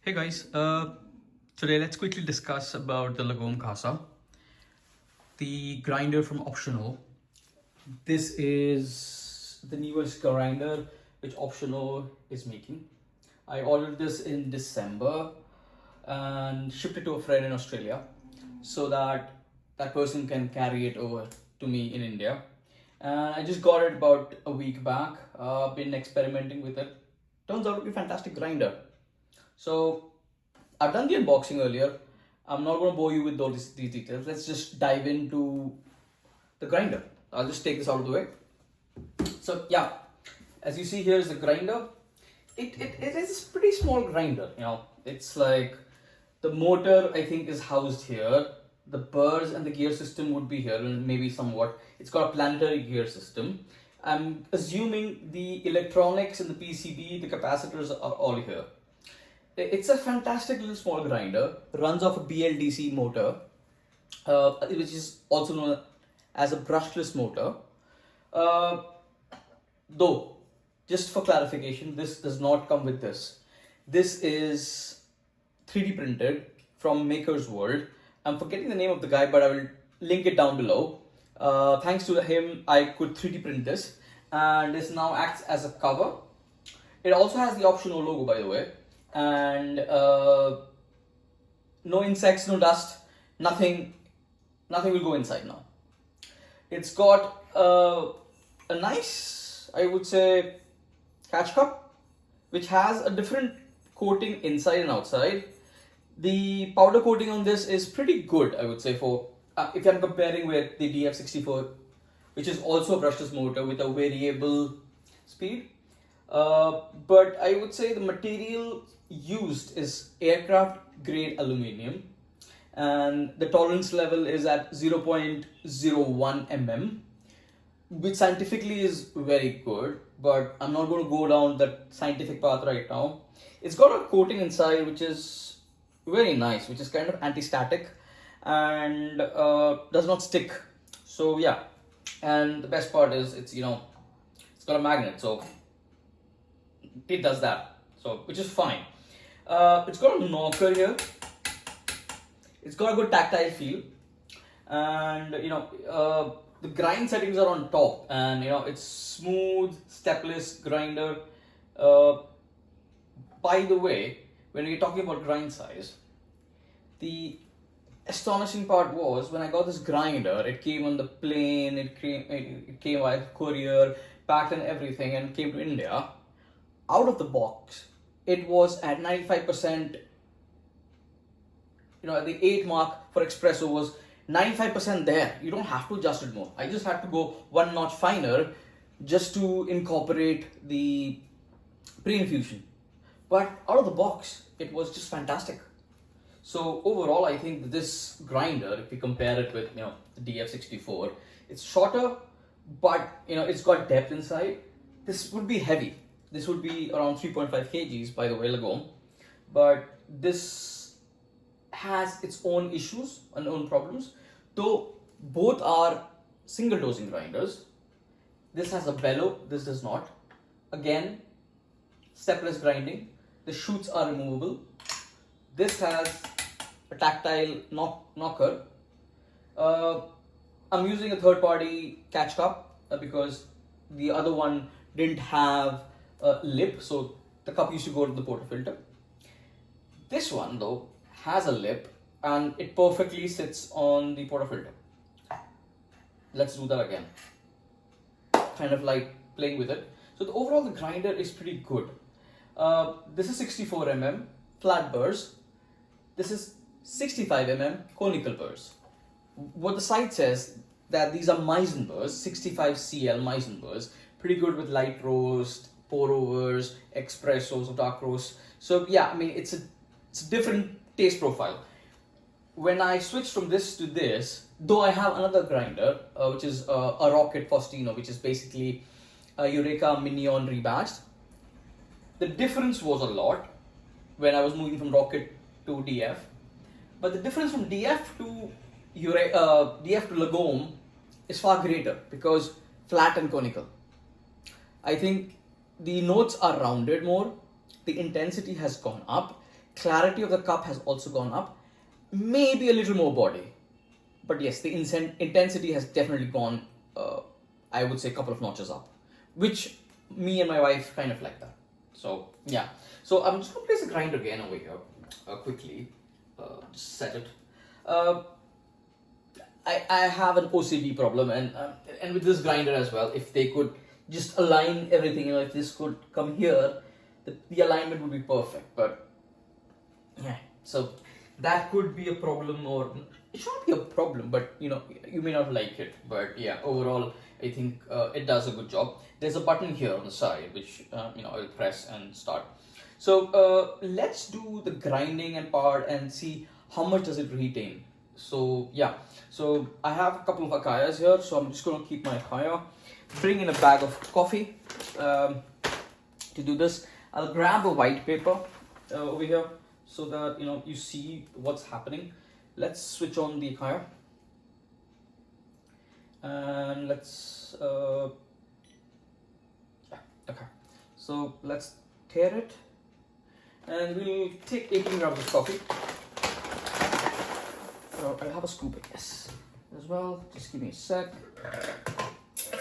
Hey guys, today let's quickly discuss about the Lagom Casa, the grinder from Optional. This is the newest grinder which Optional is making. I ordered this in December and shipped it to a friend in Australia so that that person can carry it over to me in India. And I just got it about a week back. Been experimenting with it. Turns out to be a fantastic grinder. So I've done the unboxing earlier. I'm not going to bore you with all these details. Let's just dive into the grinder. I'll just take this out of the way. So yeah, as you see here is the grinder. It is a pretty small grinder. It's like the motor I think is housed here. The burrs and the gear system would be here, and maybe somewhat. It's got a planetary gear system. I'm assuming the electronics and the PCB, the capacitors are all here. It's a fantastic little small grinder, runs off a BLDC motor, which is also known as a brushless motor. Though, just for clarification, this does not come with this. This is 3D printed from Maker's World. I'm forgetting the name of the guy, but I will link it down below. Thanks to him, I could 3D print this, and this now acts as a cover. It also has the Optional logo, by the way. And no insects, no dust, nothing will go inside now. It's got a nice, I would say, catch cup, which has a different coating inside and outside. The powder coating on this is pretty good, I would say, for if I'm comparing with the DF64, which is also a brushless motor with a variable speed. But I would say the material used is aircraft grade aluminium, and the tolerance level is at 0.01 mm, which scientifically is very good, but I'm not going to go down that scientific path right now. It's got a coating inside which is very nice, which is kind of anti-static and does not stick. So yeah, and the best part is it's got a magnet, so it does that, so which is fine. It's got a knocker here. It's got a good tactile feel, and the grind settings are on top, and it's smooth, stepless grinder. By the way, when we're talking about grind size, the astonishing part was when I got this grinder, it came on the plane, it came by courier, packed and everything, and came to India. Out of the box, it was at 95%, at the 8 mark for Espresso was 95% there. You don't have to adjust it more. I just had to go one notch finer just to incorporate the pre-infusion. But out of the box, it was just fantastic. So overall, I think that this grinder, if we compare it with the DF64, it's shorter, but it's got depth inside. This would be heavy. This would be around 3.5 kgs, by the way, Lagom. But this has its own issues and own problems. Though both are single dosing grinders. This has a bellow, this does not. Again, stepless grinding. The chutes are removable. This has a tactile knocker. I'm using a third-party catch cup because the other one didn't have a lip, so the cup used to go to the portafilter. This one though has a lip and it perfectly sits on the portafilter. Let's do that again. Kind of like playing with it. So overall the grinder is pretty good. This is 64 mm flat burrs. This is 65 mm conical burrs. What the site says that these are Mizen burrs, 65 cl Mizen burrs, pretty good with light roast, pour overs, espressos or dark roast. So yeah, I mean it's a different taste profile. When I switched from this to this, though I have another grinder which is a Rocket Faustino, which is basically a Eureka Mignion rebadged. The difference was a lot when I was moving from Rocket to DF, but the difference from DF to Lagom is far greater because flat and conical. I think the notes are rounded more, the intensity has gone up, clarity of the cup has also gone up. Maybe a little more body. But yes, the intensity has definitely gone, I would say, a couple of notches up. Which me and my wife kind of like that. So, yeah. So, I'm just going to place the grinder again over here quickly. Just set it. I have an OCD problem, and with this grinder as well, if they could just align everything, if this could come here, the alignment would be perfect. But yeah, so that could be a problem, or it should not be a problem, but you may not like it. But yeah, overall, I think it does a good job. There's a button here on the side which I will press and start. So let's do the grinding and part and see how much does it retain. So yeah, so I have a couple of acayas here, so I'm just going to keep my acaya, bring in a bag of coffee to do this. I'll grab a white paper over here so that you see what's happening. Let's switch on the acaya and let's okay, so let's tear it and we'll take 18 grams of coffee. I'll have a scoop, I guess, as well. Just give me a sec.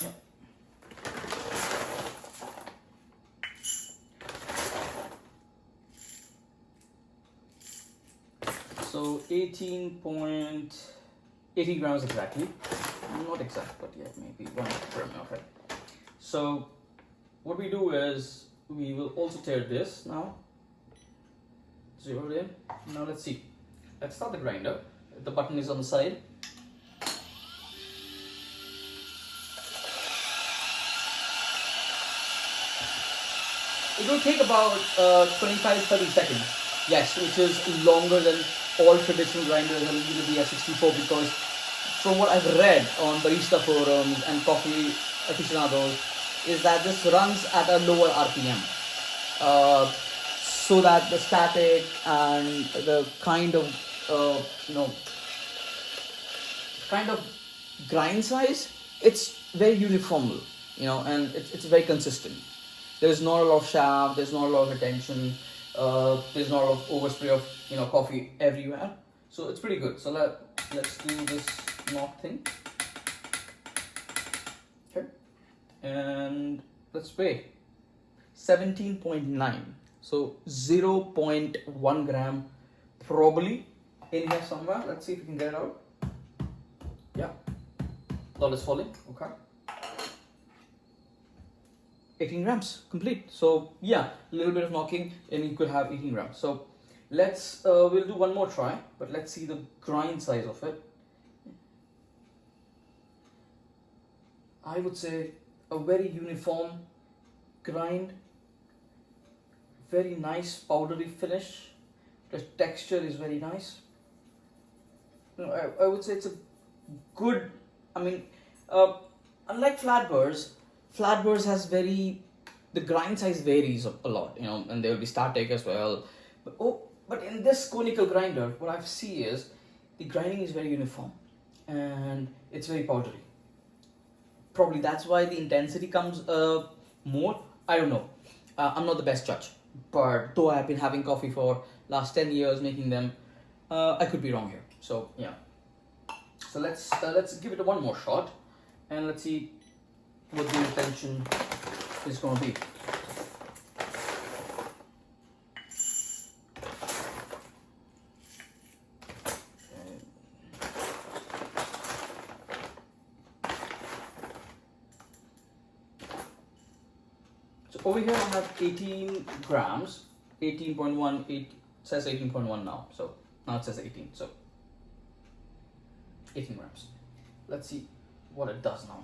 Yeah. So 18 grams exactly. Not exact, but yeah, maybe 1 gram. Okay. So what we do is we will also tear this now. Zero it in. Now let's see. Let's start the grinder. The button is on the side. It will take about 25-30 seconds. Yes, which is longer than all traditional grinders and even the S64, because from what I've read on Barista forums and coffee aficionados is that this runs at a lower RPM. So that the static and the kind of grind size, it's very uniform, and it's very consistent. There's not a lot of shaft, there's not a lot of retention, there's not a lot of overspray of coffee everywhere. So it's pretty good. So let's do this knot thing. Okay, and let's weigh 17.9. So 0.1 gram probably in here somewhere. Let's see if we can get it out. Yeah, all is falling. Okay, 18 grams complete. So yeah, a little bit of knocking and you could have 18 grams. So let's we'll do one more try, but let's see the grind size of it. I would say a very uniform grind, very nice powdery finish. The texture is very nice. I would say it's a good, unlike flatburrs has the grind size varies a lot, and there will be static as well. But in this conical grinder, what I see is the grinding is very uniform and it's very powdery. Probably that's why the intensity comes more. I don't know. I'm not the best judge, but though I've been having coffee for last 10 years making them, I could be wrong here. So yeah. So let's give it one more shot, and let's see what the intention is going to be. So over here I have 18 grams, 18.1, it says 18.1 now, so now it says 18, so 18 grams. Let's see what it does now.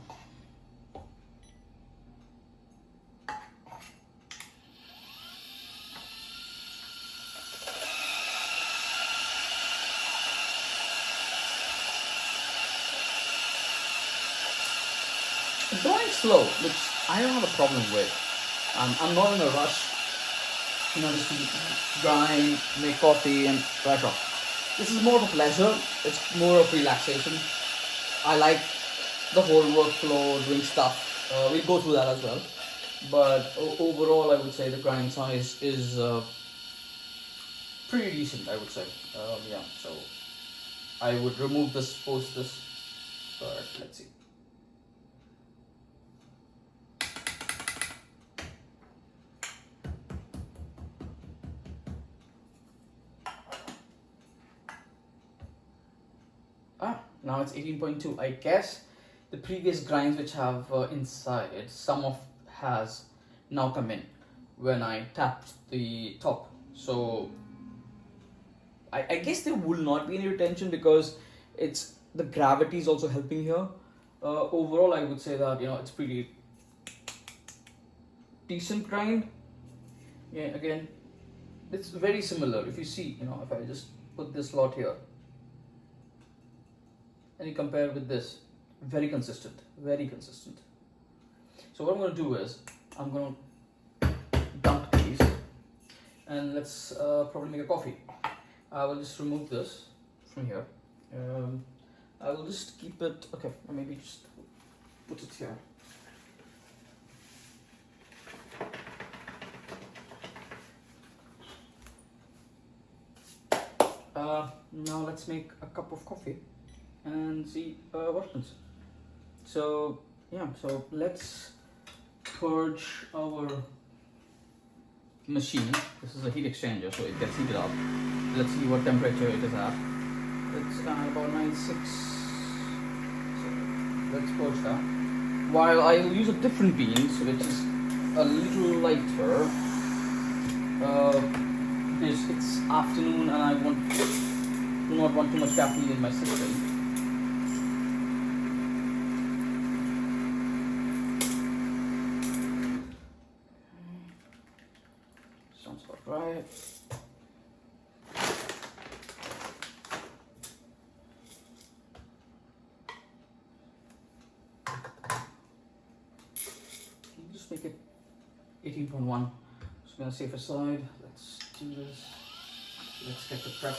It's going slow, which I don't have a problem with. I'm not in a rush, just to grind, make coffee and brush off. This is more of a pleasure, it's more of relaxation. I like the whole workflow, doing stuff. We'll go through that as well. But overall, I would say the grind size is pretty decent, I would say. Yeah, so I would remove this post this, but let's see. Now it's 18.2. I guess the previous grinds which have inside it, some of has now come in when I tapped the top. So I guess there will not be any retention because it's the gravity is also helping here. Overall, I would say that it's pretty decent grind. Yeah, again, it's very similar. If you see, if I just put this slot here and you compare with this, very consistent, very consistent. So what I'm going to do is I'm going to dump these and let's probably make a coffee. I will just remove this from here. I will just keep it, okay, or maybe just put it here. Now let's make a cup of coffee and see what happens. So yeah, so let's purge our machine. This is a heat exchanger, so it gets heated up. Let's see what temperature it is at. It's about 96. So let's purge that. While I'll use a different bean, which is a little lighter. It's afternoon and I do not want too much caffeine in my system. Sounds about right. Just make it 18.1. Just gonna save aside. Let's do this. Let's get the prep.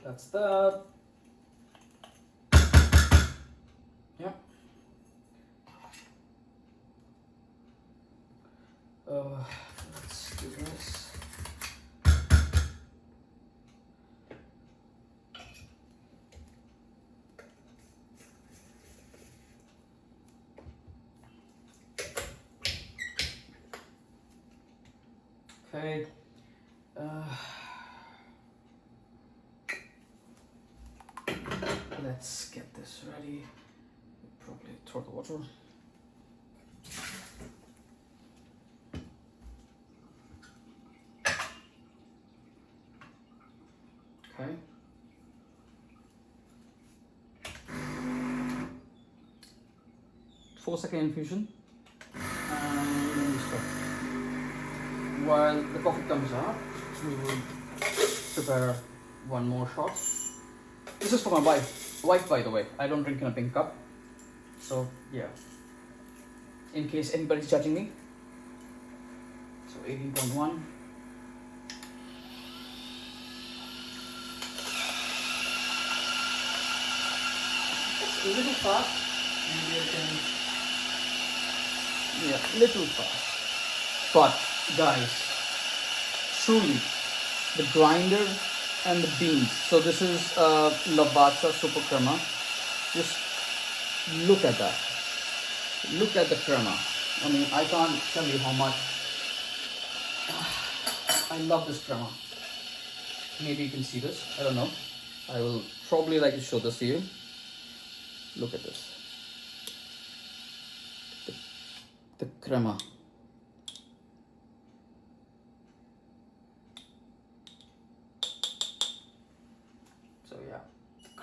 That's that. Yeah. Let's do this. Okay. Let's get this ready. Probably throw the water. Okay. Four-second infusion. And then we start. While the coffee comes out, we will prepare one more shot. This is for my wife. Wife, by the way. I don't drink in a pink cup. So, yeah. In case anybody's judging me. So, 18.1. It's a little fast. Maybe I can... Yeah, little fast. But, guys, truly, the grinder and the beans. So this is Lavazza Super Crema. Just look at that. Look at the crema. I mean, I can't tell you how much I love this crema. Maybe you can see this. I don't know. I will probably like to show this to you. Look at this. The crema.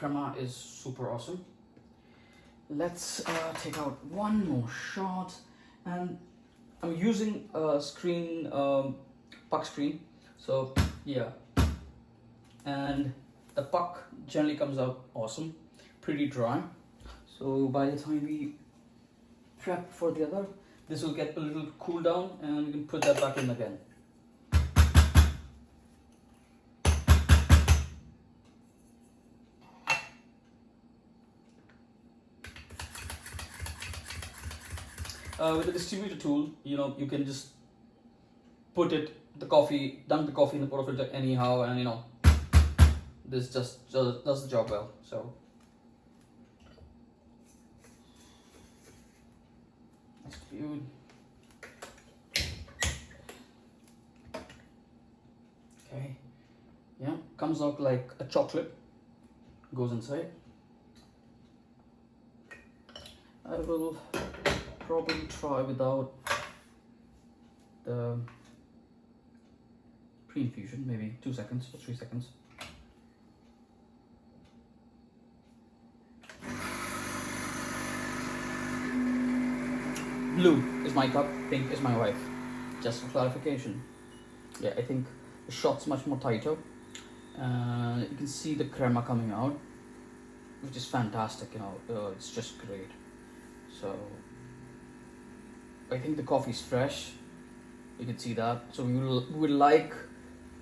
crema is super awesome. Let's take out one more shot, and I'm using a screen, puck screen. So yeah, and the puck generally comes out awesome, pretty dry. So by the time we prep for the other, this will get a little cool down, and we can put that back in again. With the distributor tool, you can just put dunk the coffee in the portafilter anyhow, and this just does the job well. So that's good. Okay, yeah, comes out like a chocolate, goes inside. I will probably try without the pre-infusion, maybe 2 seconds or 3 seconds. Blue is my cup, pink is my wife. Just for clarification. Yeah, I think the shot's much more tighter. You can see the crema coming out, which is fantastic. It's just great. So I think the coffee's fresh. You can see that. So we would like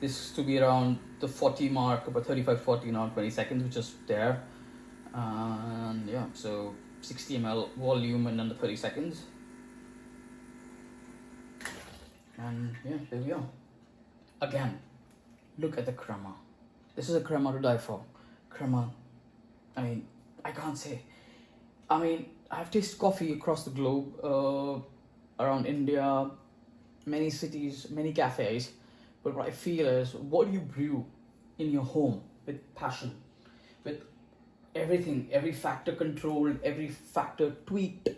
this to be around the 40 mark, about 35-40 now, 20 seconds, which is there. And yeah, so 60 ml volume in under 30 seconds. And yeah, there we are. Again, look at the crema. This is a crema to die for. Crema, I can't say. I've tasted coffee across the globe, around India, many cities, many cafes, but what I feel is, what do you brew in your home with passion, with everything, every factor controlled, every factor tweaked?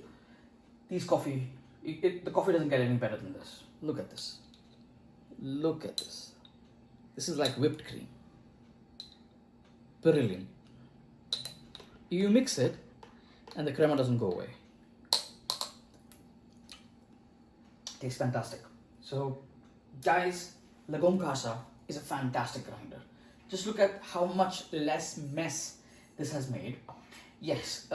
The coffee doesn't get any better than this. Look at this. Look at this. This is like whipped cream. Brilliant. You mix it, and the crema doesn't go away. Tastes fantastic. So, guys, Lagom Casa is a fantastic grinder. Just look at how much less mess this has made. Yes,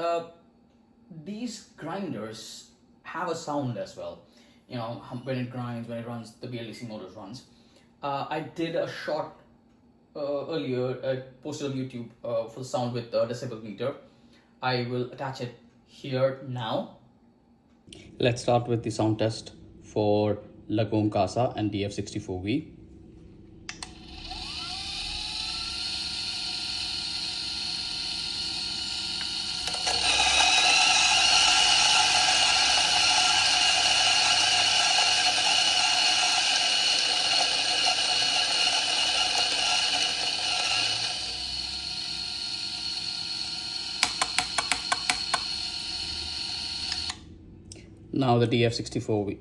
these grinders have a sound as well. When it grinds, when it runs, the BLDC motors runs. I did a shot earlier, posted on YouTube for the sound with the Decibel meter. I will attach it here now. Let's start with the sound test for Lagom Casa and DF64V. Now the DF64V.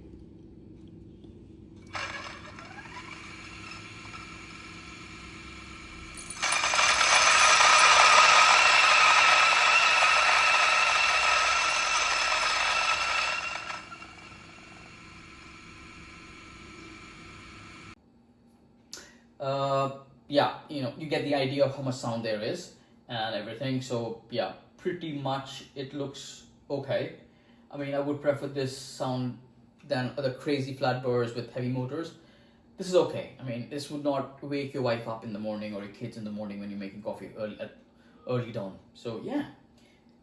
Yeah, you get the idea of how much sound there is and everything. So yeah, pretty much it looks okay. I would prefer this sound than other crazy flat burrs with heavy motors. This is okay. This would not wake your wife up in the morning or your kids in the morning when you're making coffee early dawn. So yeah.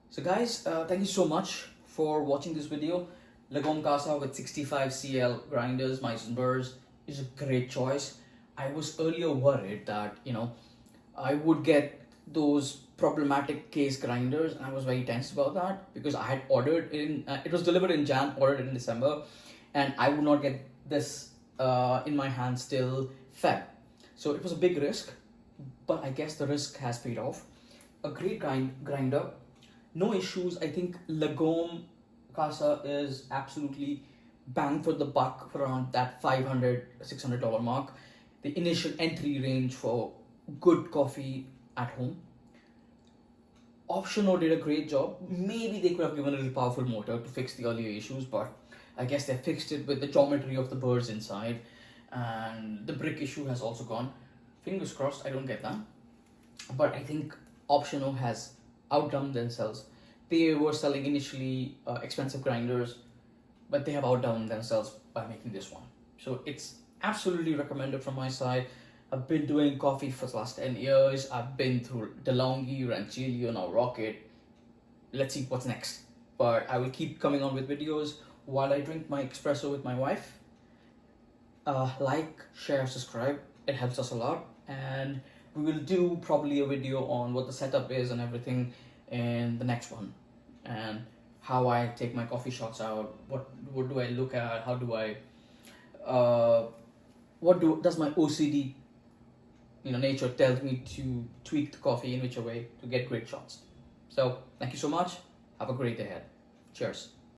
So guys, thank you so much for watching this video. Lagom Casa with 65 CL grinders, Mizen burrs is a great choice. I was earlier worried that, I would get those problematic case grinders, and I was very tense about that because I had ordered it was delivered in Jan, ordered it in December, and I would not get this in my hands till Feb. So it was a big risk, but I guess the risk has paid off. A great grinder, no issues. I think Lagom Casa is absolutely bang for the buck for around that $500-$600 mark. The initial entry range for good coffee at home. Optional did a great job. Maybe they could have given a really powerful motor to fix the earlier issues, but I guess they fixed it with the geometry of the birds inside, and the brick issue has also gone. Fingers crossed, I don't get that. But I think Optional has outdone themselves. They were selling initially expensive grinders, but they have outdone themselves by making this one. So it's absolutely recommended from my side. I've been doing coffee for the last 10 years. I've been through Delonghi, Rancilio, now Rocket. Let's see what's next. But I will keep coming on with videos while I drink my espresso with my wife. Like, share, subscribe. It helps us a lot. And we will do probably a video on what the setup is and everything in the next one. And how I take my coffee shots out. What do I look at? How do I... does my OCD nature tells me to tweak the coffee in which way to get great shots. So thank you so much. Have a great day ahead. Cheers.